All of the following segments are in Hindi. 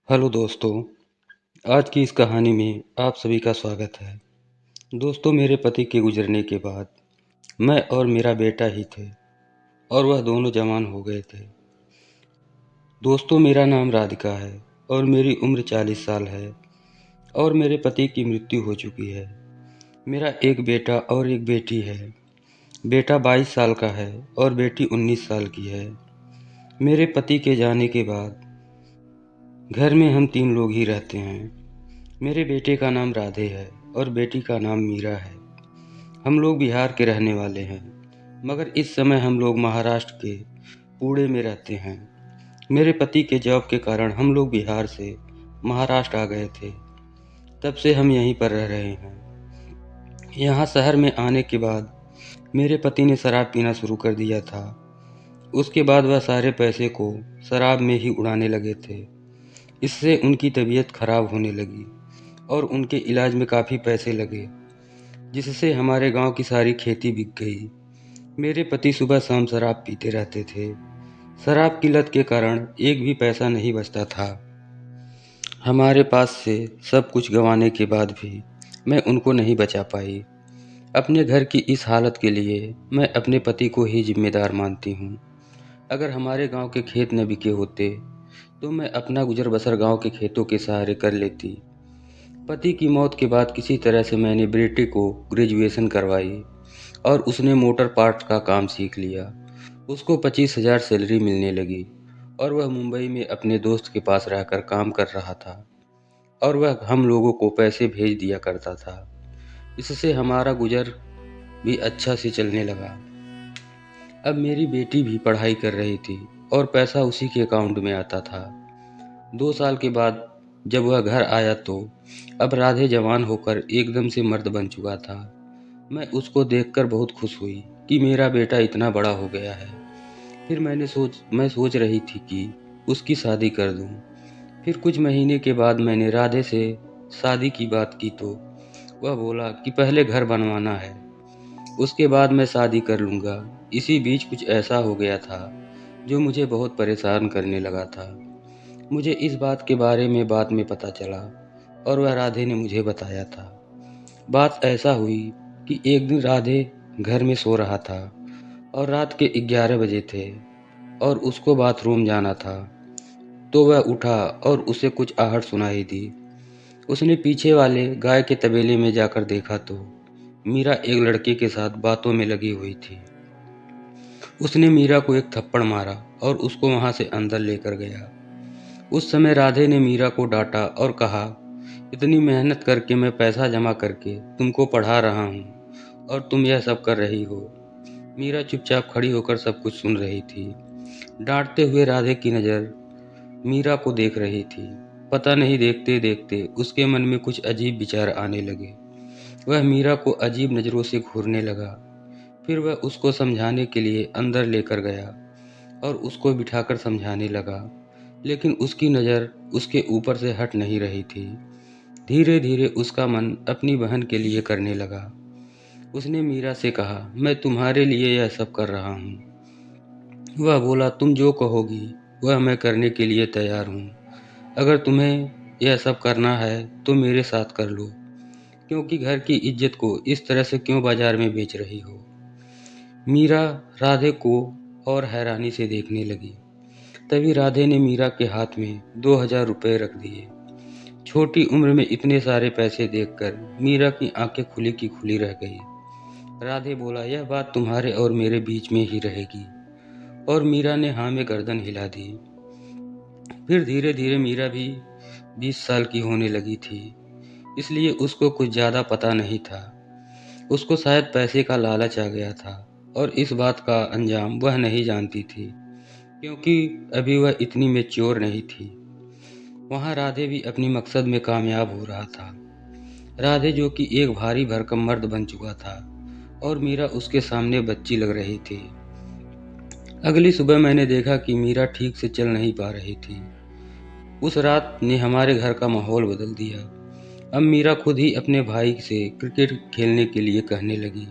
हेलो दोस्तों, आज की इस कहानी में आप सभी का स्वागत है। दोस्तों, मेरे पति के गुजरने के बाद मैं और मेरा बेटा ही थे और वह दोनों जवान हो गए थे। दोस्तों, मेरा नाम राधिका है और मेरी उम्र 40 साल है और मेरे पति की मृत्यु हो चुकी है। मेरा एक बेटा और एक बेटी है। बेटा 22 साल का है और बेटी 19 साल की है। मेरे पति के जाने के बाद घर में हम 3 लोग ही रहते हैं। मेरे बेटे का नाम राधे है और बेटी का नाम मीरा है। हम लोग बिहार के रहने वाले हैं, मगर इस समय हम लोग महाराष्ट्र के पुणे में रहते हैं। मेरे पति के जॉब के कारण हम लोग बिहार से महाराष्ट्र आ गए थे। तब से हम यहीं पर रह रहे हैं। यहाँ शहर में आने के बाद मेरे पति ने शराब पीना शुरू कर दिया था। उसके बाद वह सारे पैसे को शराब में ही उड़ाने लगे थे। इससे उनकी तबीयत खराब होने लगी और उनके इलाज में काफ़ी पैसे लगे, जिससे हमारे गांव की सारी खेती बिक गई। मेरे पति सुबह शाम शराब पीते रहते थे। शराब की लत के कारण एक भी पैसा नहीं बचता था। हमारे पास से सब कुछ गंवाने के बाद भी मैं उनको नहीं बचा पाई। अपने घर की इस हालत के लिए मैं अपने पति को ही जिम्मेदार मानती हूँ। अगर हमारे गांव के खेत न बिके होते तो मैं अपना गुजर बसर गांव के खेतों के सहारे कर लेती। पति की मौत के बाद किसी तरह से मैंने बेटे को ग्रेजुएशन करवाई और उसने मोटर पार्ट्स का काम सीख लिया। उसको 25,000 सैलरी मिलने लगी और वह मुंबई में अपने दोस्त के पास रहकर काम कर रहा था और वह हम लोगों को पैसे भेज दिया करता था। इससे हमारा गुजर भी अच्छा से चलने लगा। अब मेरी बेटी भी पढ़ाई कर रही थी और पैसा उसी के अकाउंट में आता था। 2 साल के बाद जब वह घर आया तो अब राधे जवान होकर एकदम से मर्द बन चुका था। मैं उसको देखकर बहुत खुश हुई कि मेरा बेटा इतना बड़ा हो गया है। फिर मैं सोच रही थी कि उसकी शादी कर दूं। फिर कुछ महीने के बाद मैंने राधे से शादी की बात की तो वह बोला कि पहले घर बनवाना है, उसके बाद मैं शादी कर लूँगा। इसी बीच कुछ ऐसा हो गया था जो मुझे बहुत परेशान करने लगा था। मुझे इस बात के बारे में बाद में पता चला और वह राधे ने मुझे बताया था। बात ऐसा हुई कि एक दिन राधे घर में सो रहा था और रात के 11 बजे थे और उसको बाथरूम जाना था। तो वह उठा और उसे कुछ आहट सुनाई दी। उसने पीछे वाले गाय के तबेले में जाकर देखा तो मीरा एक लड़के के साथ बातों में लगी हुई थी। उसने मीरा को एक थप्पड़ मारा और उसको वहां से अंदर लेकर गया। उस समय राधे ने मीरा को डांटा और कहा, इतनी मेहनत करके मैं पैसा जमा करके तुमको पढ़ा रहा हूँ और तुम यह सब कर रही हो। मीरा चुपचाप खड़ी होकर सब कुछ सुन रही थी। डांटते हुए राधे की नज़र मीरा को देख रही थी। पता नहीं देखते देखते उसके मन में कुछ अजीब विचार आने लगे। वह मीरा को अजीब नज़रों से घूरने लगा। फिर वह उसको समझाने के लिए अंदर लेकर गया और उसको बिठाकर समझाने लगा, लेकिन उसकी नज़र उसके ऊपर से हट नहीं रही थी। धीरे धीरे उसका मन अपनी बहन के लिए करने लगा। उसने मीरा से कहा, मैं तुम्हारे लिए यह सब कर रहा हूँ। वह बोला, तुम जो कहोगी वह मैं करने के लिए तैयार हूँ। अगर तुम्हें यह सब करना है तो मेरे साथ कर लो, क्योंकि घर की इज्जत को इस तरह से क्यों बाजार में बेच रही हो। मीरा राधे को और हैरानी से देखने लगी। तभी राधे ने मीरा के हाथ में 2,000 रुपये रख दिए। छोटी उम्र में इतने सारे पैसे देखकर मीरा की आंखें खुली की खुली रह गई। राधे बोला, यह बात तुम्हारे और मेरे बीच में ही रहेगी। और मीरा ने हाँ में गर्दन हिला दी। फिर धीरे धीरे मीरा भी 20 साल की होने लगी थी, इसलिए उसको कुछ ज़्यादा पता नहीं था। उसको शायद पैसे का लालच आ गया था और इस बात का अंजाम वह नहीं जानती थी, क्योंकि अभी वह इतनी मैच्योर नहीं थी। वहाँ राधे भी अपनी मकसद में कामयाब हो रहा था। राधे जो कि एक भारी भरकम मर्द बन चुका था और मीरा उसके सामने बच्ची लग रही थी। अगली सुबह मैंने देखा कि मीरा ठीक से चल नहीं पा रही थी। उस रात ने हमारे घर का माहौल बदल दिया। अब मीरा खुद ही अपने भाई से क्रिकेट खेलने के लिए कहने लगी।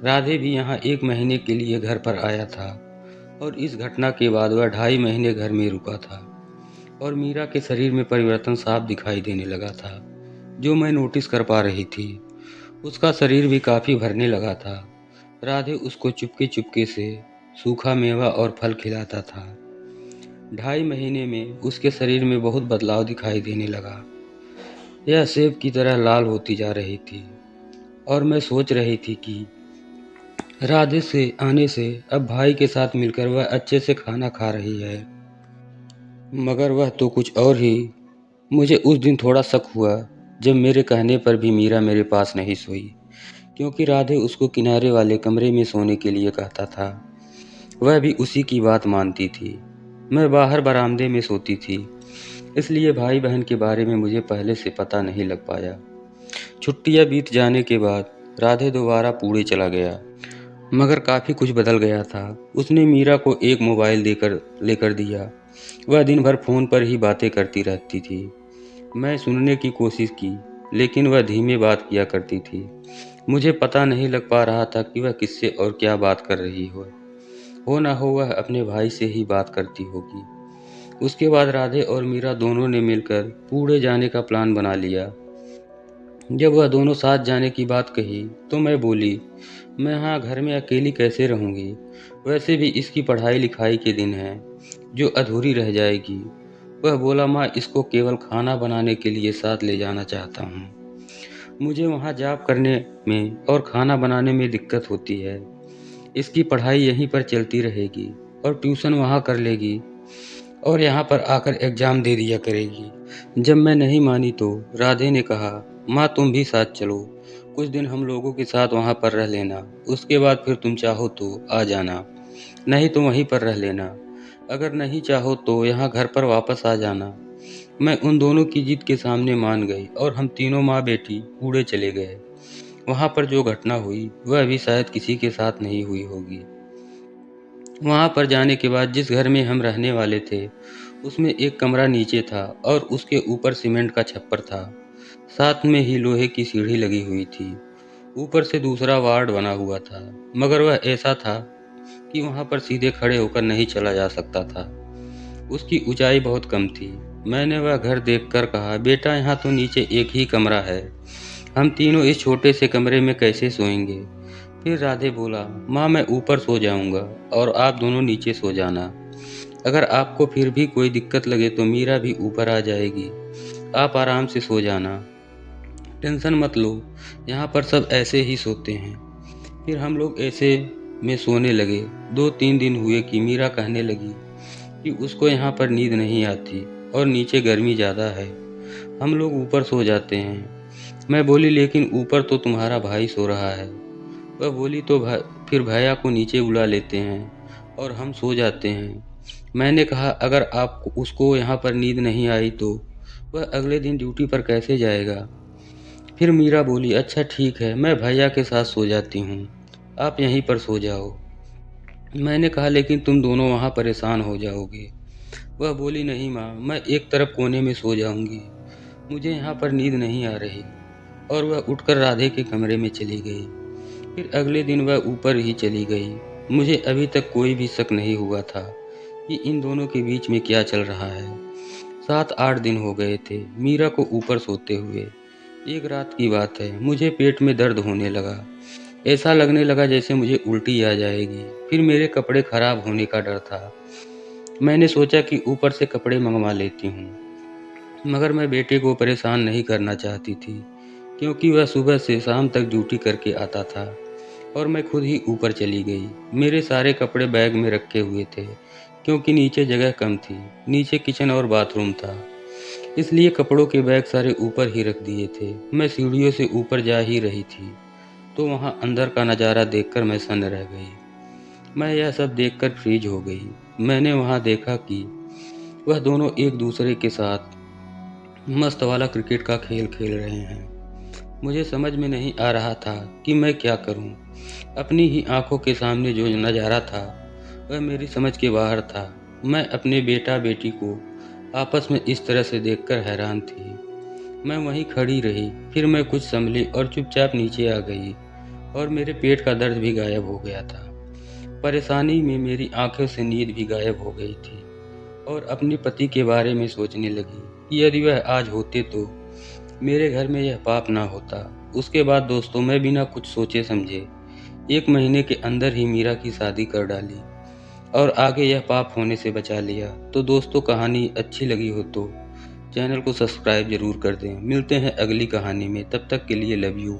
राधे भी यहाँ 1 महीने के लिए घर पर आया था और इस घटना के बाद वह 2.5 महीने घर में रुका था। और मीरा के शरीर में परिवर्तन साफ दिखाई देने लगा था, जो मैं नोटिस कर पा रही थी। उसका शरीर भी काफ़ी भरने लगा था। राधे उसको चुपके चुपके से सूखा मेवा और फल खिलाता था। 2.5 महीने में उसके शरीर में बहुत बदलाव दिखाई देने लगा। यह सेब की तरह लाल होती जा रही थी और मैं सोच रही थी कि राधे से आने से अब भाई के साथ मिलकर वह अच्छे से खाना खा रही है। मगर वह तो कुछ और ही। मुझे उस दिन थोड़ा शक हुआ जब मेरे कहने पर भी मीरा मेरे पास नहीं सोई, क्योंकि राधे उसको किनारे वाले कमरे में सोने के लिए कहता था। वह भी उसी की बात मानती थी। मैं बाहर बरामदे में सोती थी, इसलिए भाई बहन के बारे में मुझे पहले से पता नहीं लग पाया। छुट्टियां बीत जाने के बाद राधे दोबारा पुणे चला गया, मगर काफ़ी कुछ बदल गया था। उसने मीरा को एक मोबाइल लेकर दिया। वह दिन भर फ़ोन पर ही बातें करती रहती थी। मैं सुनने की कोशिश की, लेकिन वह धीमे बात किया करती थी। मुझे पता नहीं लग पा रहा था कि वह किससे और क्या बात कर रही हो ना हो वह अपने भाई से ही बात करती होगी। उसके बाद राधे और मीरा दोनों ने मिलकर पुणे जाने का प्लान बना लिया। जब वह दोनों साथ जाने की बात कही तो मैं बोली, मैं यहाँ घर में अकेली कैसे रहूँगी? वैसे भी इसकी पढ़ाई लिखाई के दिन हैं, जो अधूरी रह जाएगी। वह बोला, माँ, इसको केवल खाना बनाने के लिए साथ ले जाना चाहता हूँ। मुझे वहाँ जॉब करने में और खाना बनाने में दिक्कत होती है। इसकी पढ़ाई यहीं पर चलती रहेगी और ट्यूशन वहाँ कर लेगी और यहाँ पर आकर एग्ज़ाम दे दिया करेगी। जब मैं नहीं मानी तो राधे ने कहा, माँ, तुम भी साथ चलो। कुछ दिन हम लोगों के साथ वहाँ पर रह लेना। उसके बाद फिर तुम चाहो तो आ जाना, नहीं तो वहीं पर रह लेना। अगर नहीं चाहो तो यहाँ घर पर वापस आ जाना। मैं उन दोनों की जिद के सामने मान गई और हम तीनों माँ बेटी पुणे चले गए। वहाँ पर जो घटना हुई वह भी शायद किसी के साथ नहीं हुई होगी। वहाँ पर जाने के बाद जिस घर में हम रहने वाले थे, उसमें एक कमरा नीचे था और उसके ऊपर सीमेंट का छप्पर था। साथ में ही लोहे की सीढ़ी लगी हुई थी। ऊपर से दूसरा वार्ड बना हुआ था, मगर वह ऐसा था कि वहाँ पर सीधे खड़े होकर नहीं चला जा सकता था। उसकी ऊंचाई बहुत कम थी। मैंने वह घर देखकर कहा, बेटा, यहाँ तो नीचे एक ही कमरा है। हम तीनों इस छोटे से कमरे में कैसे सोएंगे? फिर राधे बोला, माँ, मैं ऊपर सो जाऊंगा और आप दोनों नीचे सो जाना। अगर आपको फिर भी कोई दिक्कत लगे तो मीरा भी ऊपर आ जाएगी। आप आराम से सो जाना, टेंशन मत लो। यहाँ पर सब ऐसे ही सोते हैं। फिर हम लोग ऐसे में सोने लगे। 2-3 दिन हुए कि मीरा कहने लगी कि उसको यहाँ पर नींद नहीं आती और नीचे गर्मी ज़्यादा है, हम लोग ऊपर सो जाते हैं। मैं बोली, लेकिन ऊपर तो तुम्हारा भाई सो रहा है। वह बोली, तो फिर भैया को नीचे बुला लेते हैं और हम सो जाते हैं। मैंने कहा, अगर आपको उसको यहाँ पर नींद नहीं आई तो वह अगले दिन ड्यूटी पर कैसे जाएगा? फिर मीरा बोली, अच्छा ठीक है, मैं भैया के साथ सो जाती हूँ, आप यहीं पर सो जाओ। मैंने कहा, लेकिन तुम दोनों वहाँ परेशान हो जाओगे। वह बोली, नहीं माँ, मैं एक तरफ कोने में सो जाऊंगी, मुझे यहाँ पर नींद नहीं आ रही। और वह उठकर राधे के कमरे में चली गई। फिर अगले दिन वह ऊपर ही चली गई। मुझे अभी तक कोई भी शक नहीं हुआ था कि इन दोनों के बीच में क्या चल रहा है। 7-8 दिन हो गए थे मीरा को ऊपर सोते हुए। एक रात की बात है, मुझे पेट में दर्द होने लगा। ऐसा लगने लगा जैसे मुझे उल्टी आ जाएगी। फिर मेरे कपड़े खराब होने का डर था। मैंने सोचा कि ऊपर से कपड़े मंगवा लेती हूँ, मगर मैं बेटे को परेशान नहीं करना चाहती थी, क्योंकि वह सुबह से शाम तक ड्यूटी करके आता था और मैं खुद ही ऊपर चली गई। मेरे सारे कपड़े बैग में रखे हुए थे, क्योंकि नीचे जगह कम थी। नीचे किचन और बाथरूम था, इसलिए कपड़ों के बैग सारे ऊपर ही रख दिए थे। मैं सीढ़ियों से ऊपर जा ही रही थी तो वहाँ अंदर का नज़ारा देखकर मैं सन्न रह गई। मैं यह सब देखकर फ्रीज हो गई। मैंने वहाँ देखा कि वह दोनों एक दूसरे के साथ मस्त वाला क्रिकेट का खेल खेल रहे हैं। मुझे समझ में नहीं आ रहा था कि मैं क्या करूं। अपनी ही आंखों के सामने जो नज़ारा था वह मेरी समझ के बाहर था। मैं अपने बेटा बेटी को आपस में इस तरह से देखकर हैरान थी। मैं वहीं खड़ी रही। फिर मैं कुछ संभली और चुपचाप नीचे आ गई और मेरे पेट का दर्द भी गायब हो गया था। परेशानी में मेरी आंखों से नींद भी गायब हो गई थी। और अपने पति के बारे में सोचने लगी कि यदि वह आज होते तो मेरे घर में यह पाप ना होता। उसके बाद दोस्तों मैं बिना कुछ सोचे समझे 1 महीने के अंदर ही मीरा की शादी कर डाली और आगे यह पाप होने से बचा लिया। तो दोस्तों कहानी अच्छी लगी हो तो चैनल को सब्सक्राइब जरूर कर दें। मिलते हैं अगली कहानी में, तब तक के लिए लव यू।